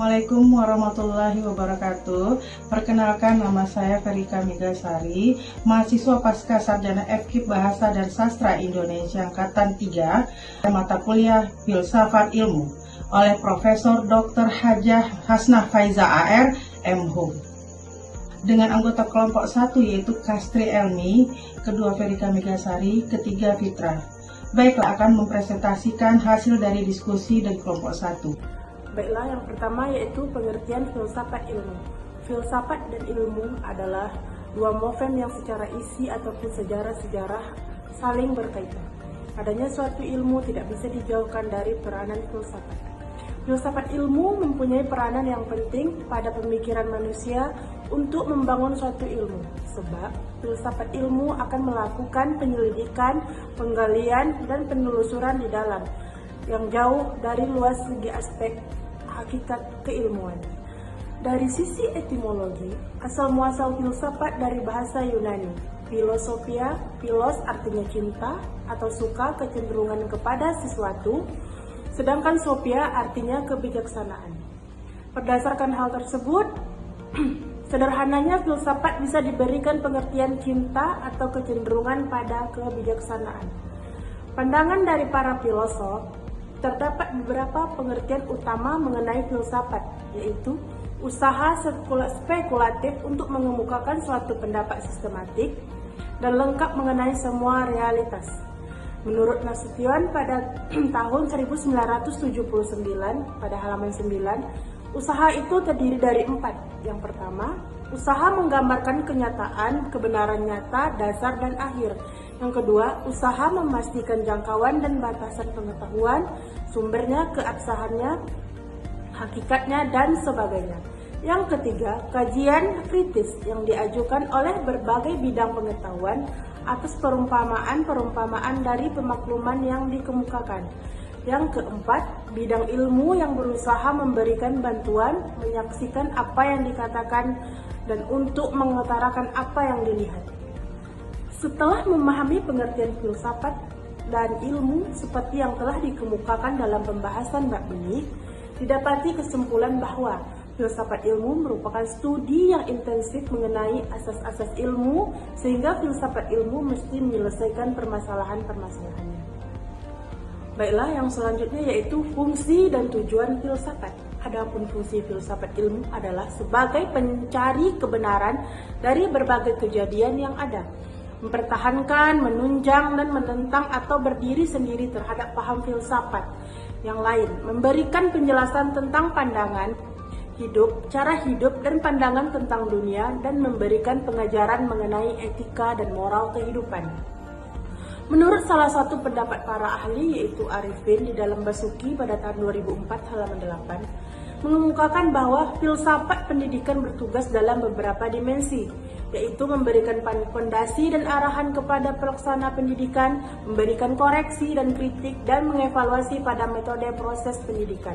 Assalamualaikum warahmatullahi wabarakatuh. Perkenalkan, nama saya Ferika Megasari, mahasiswa Pasca Sarjana FKIP Bahasa dan Sastra Indonesia Angkatan 3, mata kuliah Filsafat Ilmu oleh Profesor Dr. Hajah Hasnah Faiza AR, MHum. Dengan anggota kelompok 1 yaitu Kastri Elmi, kedua Ferika Megasari, ketiga Fitra. Baiklah, akan mempresentasikan hasil dari diskusi dari kelompok 1. Baiklah, yang pertama yaitu pengertian filsafat ilmu. Filsafat dan ilmu adalah dua moven yang secara isi ataupun sejarah-sejarah saling berkaitan. Adanya suatu ilmu tidak bisa dijauhkan dari peranan filsafat. Filsafat ilmu mempunyai peranan yang penting pada pemikiran manusia untuk membangun suatu ilmu, sebab filsafat ilmu akan melakukan penyelidikan, penggalian, dan penelusuran di dalam yang jauh dari luas segi aspek hakikat keilmuan. Dari sisi etimologi, asal-muasal filsafat dari bahasa Yunani. Philosophia, philos artinya cinta atau suka, kecenderungan kepada sesuatu, sedangkan sophia artinya kebijaksanaan. Berdasarkan hal tersebut, sederhananya filsafat bisa diberikan pengertian cinta atau kecenderungan pada kebijaksanaan. Pandangan dari para filosof, terdapat beberapa pengertian utama mengenai filsafat, yaitu usaha spekulatif untuk mengemukakan suatu pendapat sistematik dan lengkap mengenai semua realitas. Menurut Nasution pada tahun 1979, pada halaman 9, usaha itu terdiri dari 4. Yang pertama, usaha menggambarkan kenyataan, kebenaran nyata, dasar, dan akhir. Yang kedua, usaha memastikan jangkauan dan batasan pengetahuan, sumbernya, keabsahannya, hakikatnya, dan sebagainya. Yang ketiga, kajian kritis yang diajukan oleh berbagai bidang pengetahuan atas perumpamaan-perumpamaan dari pemakluman yang dikemukakan. Yang keempat, bidang ilmu yang berusaha memberikan bantuan, menyaksikan apa yang dikatakan, dan untuk mengutarakan apa yang dilihat. Setelah memahami pengertian filsafat dan ilmu seperti yang telah dikemukakan dalam pembahasan bab ini, didapati kesimpulan bahwa filsafat ilmu merupakan studi yang intensif mengenai asas-asas ilmu, sehingga filsafat ilmu mesti menyelesaikan permasalahan-permasalahannya. Baiklah, yang selanjutnya yaitu fungsi dan tujuan filsafat. Adapun fungsi filsafat ilmu adalah sebagai pencari kebenaran dari berbagai kejadian yang ada, mempertahankan, menunjang, dan menentang atau berdiri sendiri terhadap paham filsafat yang lain, memberikan penjelasan tentang pandangan hidup, cara hidup, dan pandangan tentang dunia, dan memberikan pengajaran mengenai etika dan moral kehidupan. Menurut salah satu pendapat para ahli, yaitu Arifin di dalam Basuki pada tahun 2004 halaman 8, mengemukakan bahwa filsafat pendidikan bertugas dalam beberapa dimensi, yaitu memberikan fondasi dan arahan kepada pelaksana pendidikan, memberikan koreksi dan kritik, dan mengevaluasi pada metode proses pendidikan.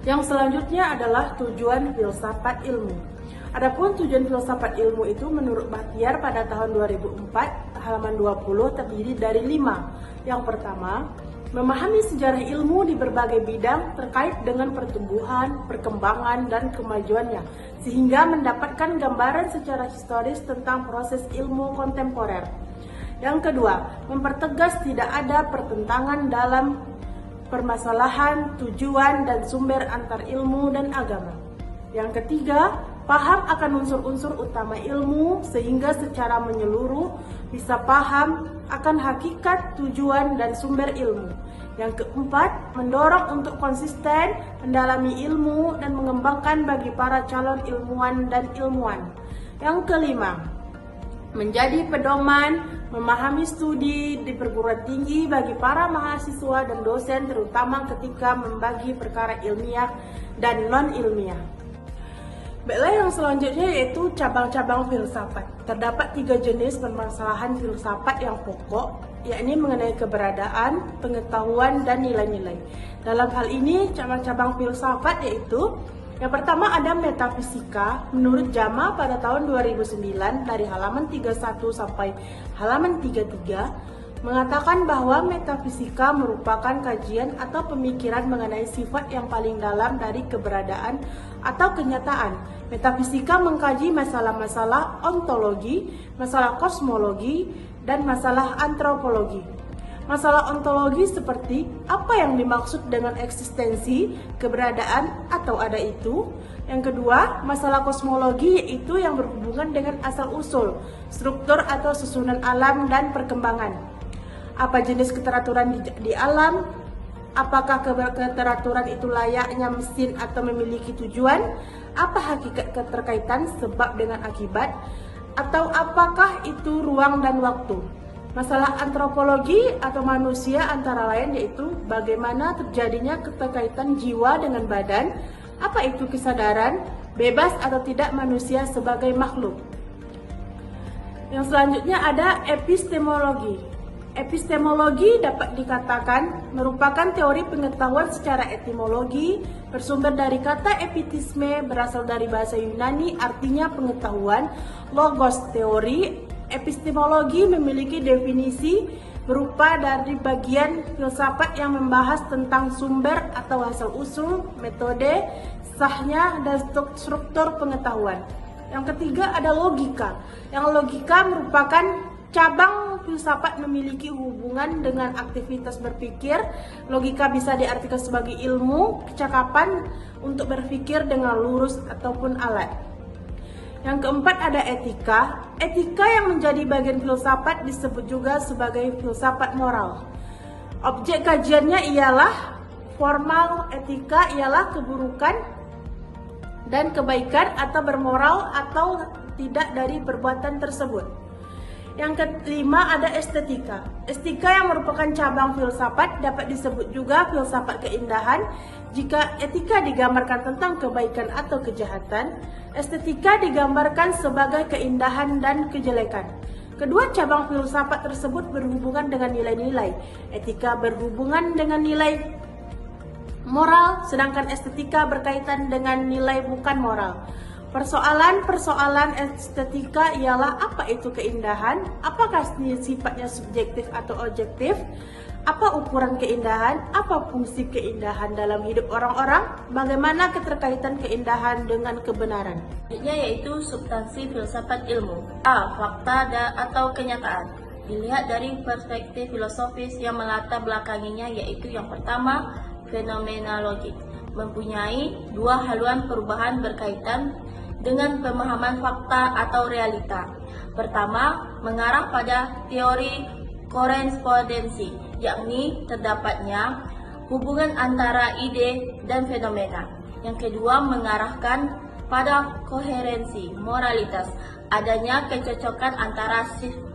Yang selanjutnya adalah tujuan filsafat ilmu. Adapun tujuan filsafat ilmu itu menurut Bahtiar pada tahun 2004 halaman 20 terdiri dari 5. Yang pertama, memahami sejarah ilmu di berbagai bidang terkait dengan pertumbuhan, perkembangan, dan kemajuannya, sehingga mendapatkan gambaran secara historis tentang proses ilmu kontemporer. Yang kedua, mempertegas tidak ada pertentangan dalam permasalahan, tujuan, dan sumber antar ilmu dan agama. Yang ketiga, paham akan unsur-unsur utama ilmu sehingga secara menyeluruh bisa paham akan hakikat, tujuan, dan sumber ilmu. Yang keempat, mendorong untuk konsisten, mendalami ilmu, dan mengembangkan bagi para calon ilmuwan dan ilmuwan. Yang kelima, menjadi pedoman memahami studi di perguruan tinggi bagi para mahasiswa dan dosen, terutama ketika membagi perkara ilmiah dan non-ilmiah. Baiklah, yang selanjutnya yaitu cabang-cabang filsafat. Terdapat 3 jenis permasalahan filsafat yang pokok, yakni mengenai keberadaan, pengetahuan, dan nilai-nilai. Dalam hal ini, cabang-cabang filsafat yaitu yang pertama ada metafisika menurut JAMA pada tahun 2009 dari halaman 31 sampai halaman 33. mengatakan bahwa metafisika merupakan kajian atau pemikiran mengenai sifat yang paling dalam dari keberadaan atau kenyataan. Metafisika mengkaji masalah-masalah ontologi, masalah kosmologi, dan masalah antropologi. Masalah ontologi seperti apa yang dimaksud dengan eksistensi, keberadaan, atau ada itu. Yang kedua, masalah kosmologi yaitu yang berhubungan dengan asal-usul, struktur atau susunan alam dan perkembangan. Apa jenis keteraturan di alam? Apakah keteraturan itu layaknya mesin atau memiliki tujuan? Apa hakikat keterkaitan sebab dengan akibat? Atau apakah itu ruang dan waktu? Masalah antropologi atau manusia antara lain yaitu bagaimana terjadinya keterkaitan jiwa dengan badan, apa itu kesadaran, bebas atau tidak manusia sebagai makhluk. Yang selanjutnya ada epistemologi. Epistemologi dapat dikatakan merupakan teori pengetahuan secara etimologi, bersumber dari kata epitisme, berasal dari bahasa Yunani, artinya pengetahuan, logos teori. Epistemologi memiliki definisi berupa dari bagian filsafat yang membahas tentang sumber atau asal-usul, metode, sahnya, dan struktur pengetahuan. Yang ketiga ada logika. Yang logika merupakan cabang filsafat memiliki hubungan dengan aktivitas berpikir. Logika bisa diartikan sebagai ilmu, kecakapan untuk berpikir dengan lurus ataupun alat. Yang keempat ada etika. Etika yang menjadi bagian filsafat disebut juga sebagai filsafat moral. Objek kajiannya ialah formal, etika ialah keburukan dan kebaikan atau bermoral atau tidak dari perbuatan tersebut. Yang kelima ada estetika. Estetika yang merupakan cabang filsafat dapat disebut juga filsafat keindahan. Jika etika digambarkan tentang kebaikan atau kejahatan, estetika digambarkan sebagai keindahan dan kejelekan. Kedua cabang filsafat tersebut berhubungan dengan nilai-nilai. Etika berhubungan dengan nilai moral, sedangkan estetika berkaitan dengan nilai bukan moral. Persoalan estetika ialah apa itu keindahan, apakah sifatnya subjektif atau objektif, apa ukuran keindahan, apa fungsi keindahan dalam hidup orang-orang, bagaimana keterkaitan keindahan dengan kebenaran. Selanjutnya yaitu substansi filsafat ilmu. A. Fakta atau kenyataan. Dilihat dari perspektif filosofis yang melatar belakanginya yaitu yang pertama, fenomenologi. Mempunyai dua haluan perubahan berkaitan dengan pemahaman fakta atau realita. Pertama, mengarah pada teori korespondensi, yakni terdapatnya hubungan antara ide dan fenomena. Yang kedua, mengarahkan pada koherensi, moralitas, adanya kecocokan antara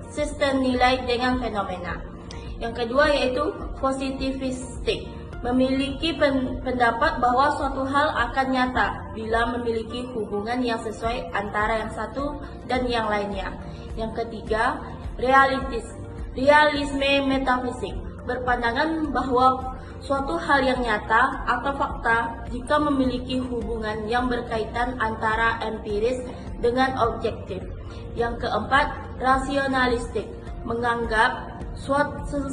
sistem nilai dengan fenomena. Yang kedua yaitu positivistik, memiliki pendapat bahwa suatu hal akan nyata bila memiliki hubungan yang sesuai antara yang satu dan yang lainnya. Yang ketiga, realisme metafisik, berpandangan bahwa suatu hal yang nyata atau fakta jika memiliki hubungan yang berkaitan antara empiris dengan objektif. Yang keempat, rasionalistik, menganggap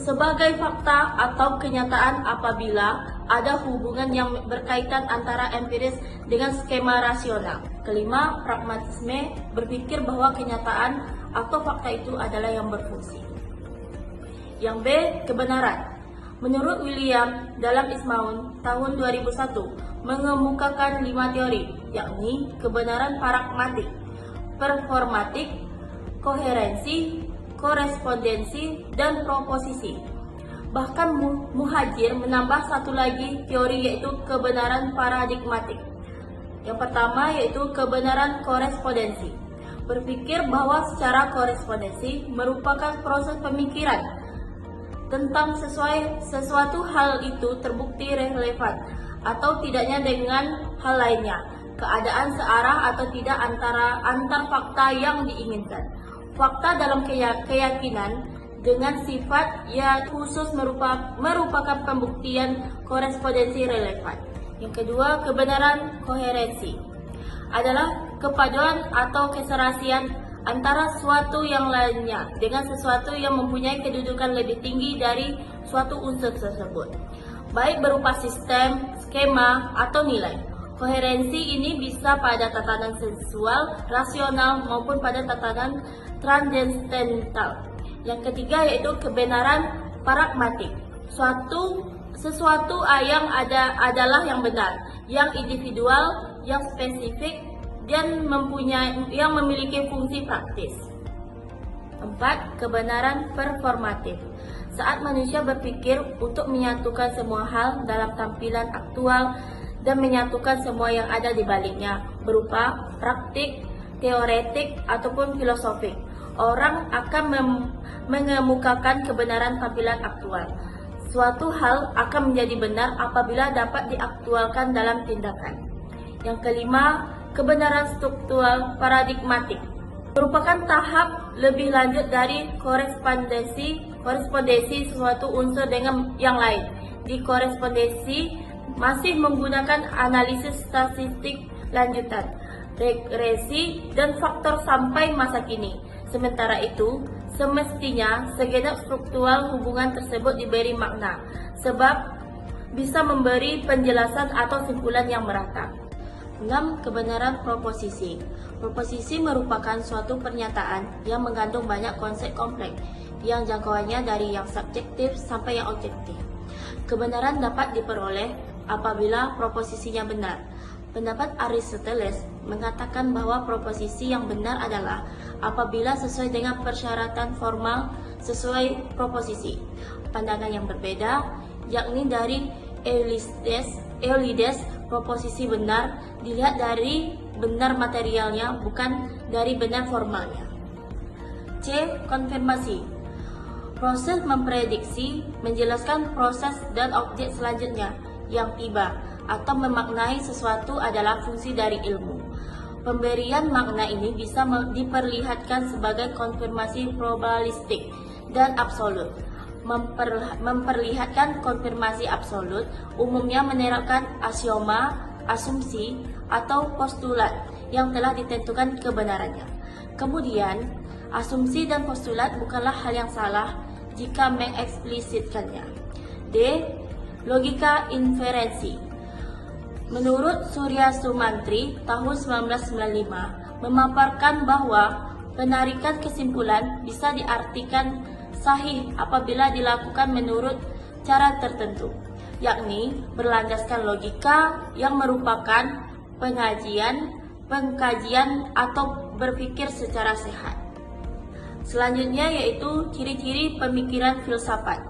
sebagai fakta atau kenyataan apabila ada hubungan yang berkaitan antara empiris dengan skema rasional. Kelima, pragmatisme, berpikir bahwa kenyataan atau fakta itu adalah yang berfungsi. Yang B, kebenaran. Menurut William dalam Ismaun tahun 2001 mengemukakan 5 teori, yakni kebenaran pragmatik, performatik, koherensi, korespondensi, dan proposisi. Bahkan Muhajir menambah satu lagi teori yaitu kebenaran paradigmatik. Yang pertama yaitu kebenaran korespondensi. Berpikir bahwa secara korespondensi merupakan proses pemikiran tentang sesuatu hal itu terbukti relevan atau tidaknya dengan hal lainnya, keadaan searah atau tidak antar fakta yang diinginkan. Fakta dalam keyakinan dengan sifat yang khusus merupakan pembuktian korespondensi relevan. Yang kedua, kebenaran koherensi adalah kepaduan atau keserasian antara suatu yang lainnya dengan sesuatu yang mempunyai kedudukan lebih tinggi dari suatu unsur tersebut, baik berupa sistem, skema, atau nilai. Koherensi ini bisa pada tatanan sensual, rasional, maupun pada tatanan transendental. Yang ketiga yaitu kebenaran pragmatik. Sesuatu yang adalah yang benar, yang individual, yang spesifik, dan yang memiliki fungsi praktis. 4. Kebenaran performatif. Saat manusia berpikir untuk menyatukan semua hal dalam tampilan aktual dan menyatukan semua yang ada di baliknya, berupa praktik, teoretik, ataupun filosofik, orang akan mengemukakan kebenaran tampilan aktual. Suatu hal akan menjadi benar apabila dapat diaktualkan dalam tindakan. Yang kelima, kebenaran struktural paradigmatik merupakan tahap lebih lanjut dari korespondensi suatu unsur dengan yang lain. Di korespondensi masih menggunakan analisis statistik lanjutan, regresi, dan faktor sampai masa kini. Sementara itu, semestinya segenap struktural hubungan tersebut diberi makna, sebab bisa memberi penjelasan atau simpulan yang merata. 6. Kebenaran proposisi. Proposisi merupakan suatu pernyataan yang mengandung banyak konsep kompleks yang jangkauannya dari yang subjektif sampai yang objektif. Kebenaran dapat diperoleh apabila proposisinya benar. Pendapat Aristoteles mengatakan bahwa proposisi yang benar adalah apabila sesuai dengan persyaratan formal sesuai proposisi. Pandangan yang berbeda, yakni dari Eulides, proposisi benar dilihat dari benar materialnya, bukan dari benar formalnya. C. Konfirmasi. Proses memprediksi menjelaskan proses dan objek selanjutnya yang tiba atau memaknai sesuatu adalah fungsi dari ilmu. Pemberian makna ini bisa diperlihatkan sebagai konfirmasi probabilistik dan absolut. Memperlihatkan konfirmasi absolut umumnya menerapkan aksioma, asumsi, atau postulat yang telah ditentukan kebenarannya. Kemudian, asumsi dan postulat bukanlah hal yang salah jika mengeksplisitkannya. D. Logika inferensi. Menurut Surya Sumantri tahun 1995 memaparkan bahwa penarikan kesimpulan bisa diartikan sahih apabila dilakukan menurut cara tertentu, yakni berlandaskan logika yang merupakan pengkajian atau berpikir secara sehat. Selanjutnya yaitu ciri-ciri pemikiran filsafat.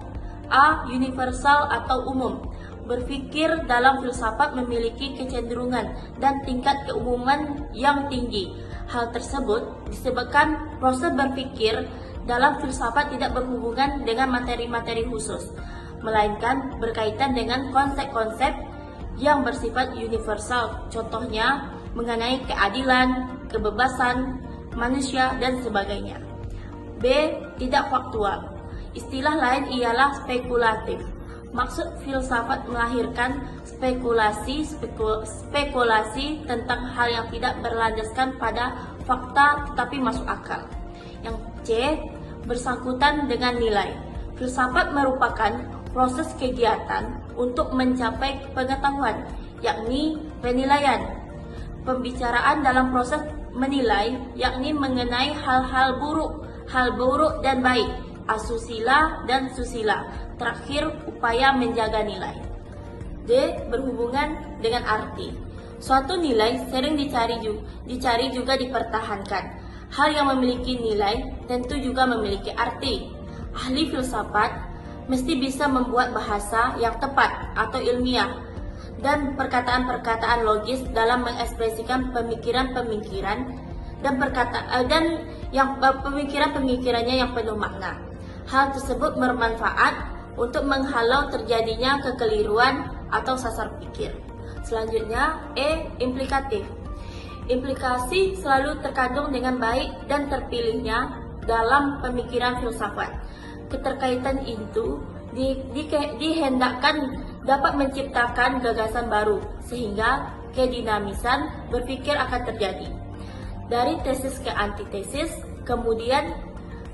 A. Universal atau umum. Berpikir dalam filsafat memiliki kecenderungan dan tingkat keumuman yang tinggi. Hal tersebut disebabkan proses berpikir dalam filsafat tidak berhubungan dengan materi-materi khusus, melainkan berkaitan dengan konsep-konsep yang bersifat universal, contohnya mengenai keadilan, kebebasan manusia, dan sebagainya. B. Tidak faktual. Istilah lain ialah spekulatif. Maksud filsafat melahirkan spekulasi tentang hal yang tidak berlandaskan pada fakta tetapi masuk akal. Yang C. Bersangkutan dengan nilai. Filsafat merupakan proses kegiatan untuk mencapai pengetahuan, yakni penilaian. Pembicaraan dalam proses menilai, yakni mengenai hal buruk dan baik, asusila dan susila. Terakhir, upaya menjaga nilai. D. Berhubungan dengan arti. Suatu nilai sering dicari juga dipertahankan. Hal yang memiliki nilai tentu juga memiliki arti. Ahli filsafat mesti bisa membuat bahasa yang tepat atau ilmiah dan perkataan-perkataan logis dalam mengekspresikan pemikiran-pemikiran dan pemikiran-pemikirannya yang penuh makna. Hal tersebut bermanfaat untuk menghalau terjadinya kekeliruan atau sasar pikir. Selanjutnya, E. Implikatif. Implikasi selalu terkandung dengan baik dan terpilihnya dalam pemikiran filsafat. Keterkaitan itu dihendakkan dapat menciptakan gagasan baru, sehingga kedinamisan berpikir akan terjadi. dari tesis ke antitesis, kemudian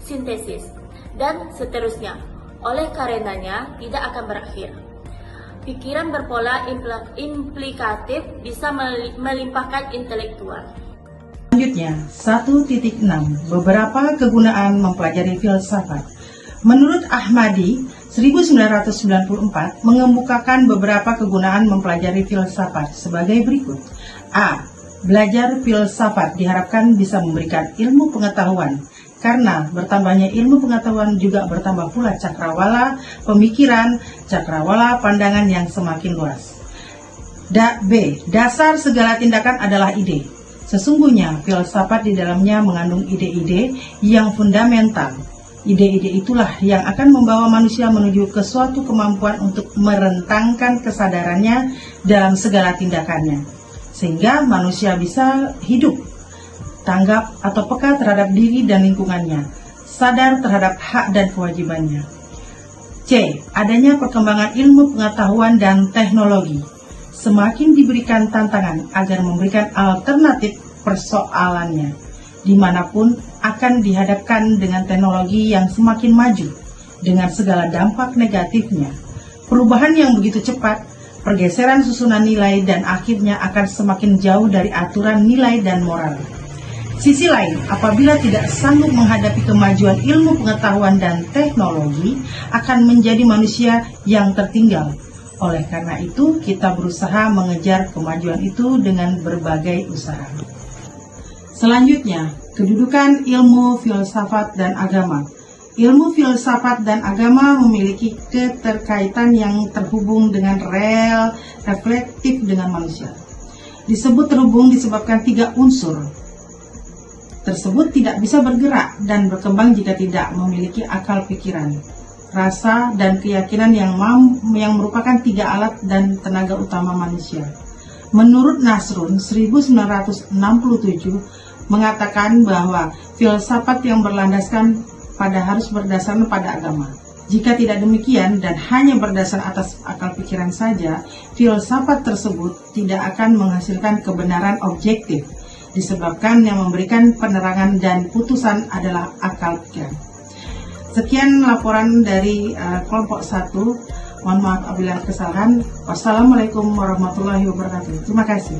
sintesis, dan seterusnya. Oleh karenanya, tidak akan berakhir. Pikiran berpola implikatif bisa melimpahkan intelektual. Selanjutnya, 1.6. Beberapa kegunaan mempelajari filsafat. Menurut Ahmadi, 1994 mengemukakan beberapa kegunaan mempelajari filsafat sebagai berikut. A. Belajar filsafat diharapkan bisa memberikan ilmu pengetahuan, karena bertambahnya ilmu pengetahuan juga bertambah pula cakrawala pemikiran, cakrawala pandangan yang semakin luas. B. Dasar segala tindakan adalah ide. Sesungguhnya filsafat di dalamnya mengandung ide-ide yang fundamental. Ide-ide itulah yang akan membawa manusia menuju ke suatu kemampuan untuk merentangkan kesadarannya dalam segala tindakannya, sehingga manusia bisa hidup, tanggap atau peka terhadap diri dan lingkungannya, sadar terhadap hak dan kewajibannya. C. Adanya perkembangan ilmu pengetahuan dan teknologi. Semakin diberikan tantangan agar memberikan alternatif persoalannya, dimanapun akan dihadapkan dengan teknologi yang semakin maju, dengan segala dampak negatifnya. Perubahan yang begitu cepat, pergeseran susunan nilai, dan akhirnya akan semakin jauh dari aturan nilai dan moral. Sisi lain, apabila tidak sanggup menghadapi kemajuan ilmu pengetahuan dan teknologi, akan menjadi manusia yang tertinggal. Oleh karena itu, kita berusaha mengejar kemajuan itu dengan berbagai usaha. Selanjutnya, kedudukan ilmu filsafat dan agama. Ilmu filsafat dan agama memiliki keterkaitan yang terhubung dengan reflektif dengan manusia. Disebut terhubung disebabkan 3 unsur tersebut tidak bisa bergerak dan berkembang jika tidak memiliki akal pikiran, rasa, dan keyakinan yang merupakan 3 alat dan tenaga utama manusia. Menurut Nasrun 1967 mengatakan bahwa filsafat yang berlandaskan harus berdasarkan pada agama. Jika tidak demikian dan hanya berdasar atas akal pikiran saja, filsafat tersebut tidak akan menghasilkan kebenaran objektif, disebabkan yang memberikan penerangan dan putusan adalah akal pikiran. Sekian laporan dari kelompok 1. Mohon maaf apabila kesalahan. Wassalamualaikum warahmatullahi wabarakatuh. Terima kasih.